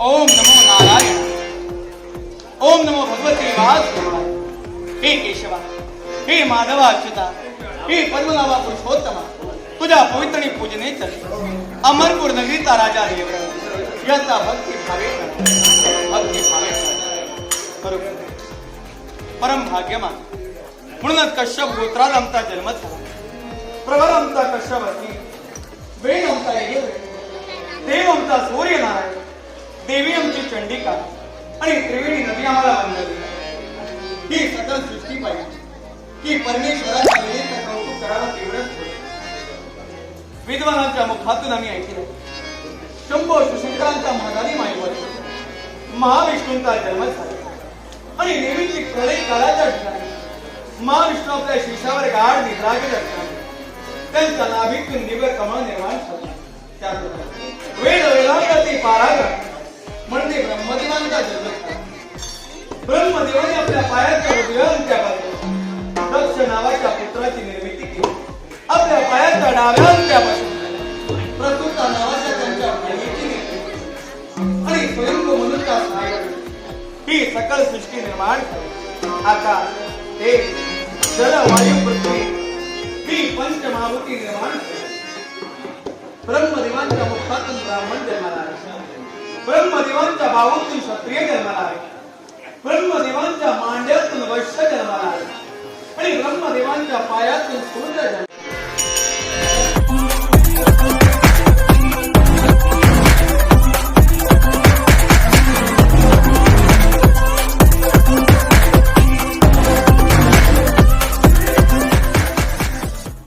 ओम नमो नारायण। ओम नमो भगवते वासुदेवाय। हे केशवा, हे माधवा अच्युता, हे पद्मनाभा पुरुषोत्तमा, तुझ्या पवित्र पूजने चल अमरपूर नगरीचा राजा देवराय याचा भक्ती भावे बरोबर परम भाग्यमान म्हणूनच कश्यप गोत्रात आमचा जन्म झाला। प्रवर आमचा कश्यप असी, वेद आमचा यजुर्वेद, देव आमचा सूर्यनारायण, देवी आमची चंडिका आणि त्रिवेणी नदी आम्हाला वंदली। ही सकल सृष्टी पाहिजे की परमेश्वराच्या लीलेचं कौतुक करावं तेवढंच थोडं। विद्वानांच्या मुखातून आम्ही ऐकलं शंभो सुशंकरांचा महादानी माईवर महाविष्णूंचा जन्म झाला आणि देवीची प्रलय काळाच्या ठिकाणी महाविष्णू आपल्या शीशावर गाढ निद्रा घेत असताना त्यांच्या नाभीतून दिव्य कमळ निर्माण झाला। त्यात वेद वेदांगाचे पारायण म्हणजे ब्रह्मदेवांचा जन्म झाला। ब्रह्मदेवाने आपल्या पायाच्या उजव्या अंत्यापासून दक्ष नावाच्या पुत्राची निर्मिती केली। आपल्या पायाच्या डाव्या अंत्यापासून प्रसूता नावाच्या त्यांच्या बहिणीची निर्मिती आणि स्वयंभू मनुष्या सहाय्याने ही सकल सृष्टी निर्माण झाली। आकाश, तेज, जल, वायू, पृथ्वी ही पंचमहाभूती निर्माण झाली। ब्रह्मदेवांच्या मुखातून ब्राह्मण जन्माला आले, ब्रह्मदेवांच्या बाहूतून क्षत्रिय जन्माला आले, ब्रह्मदेवांच्या मांड्यातून वैश्य जन्माला आले आणि ब्रह्मदेवांच्या पायातून शूद्र जन्माला आले।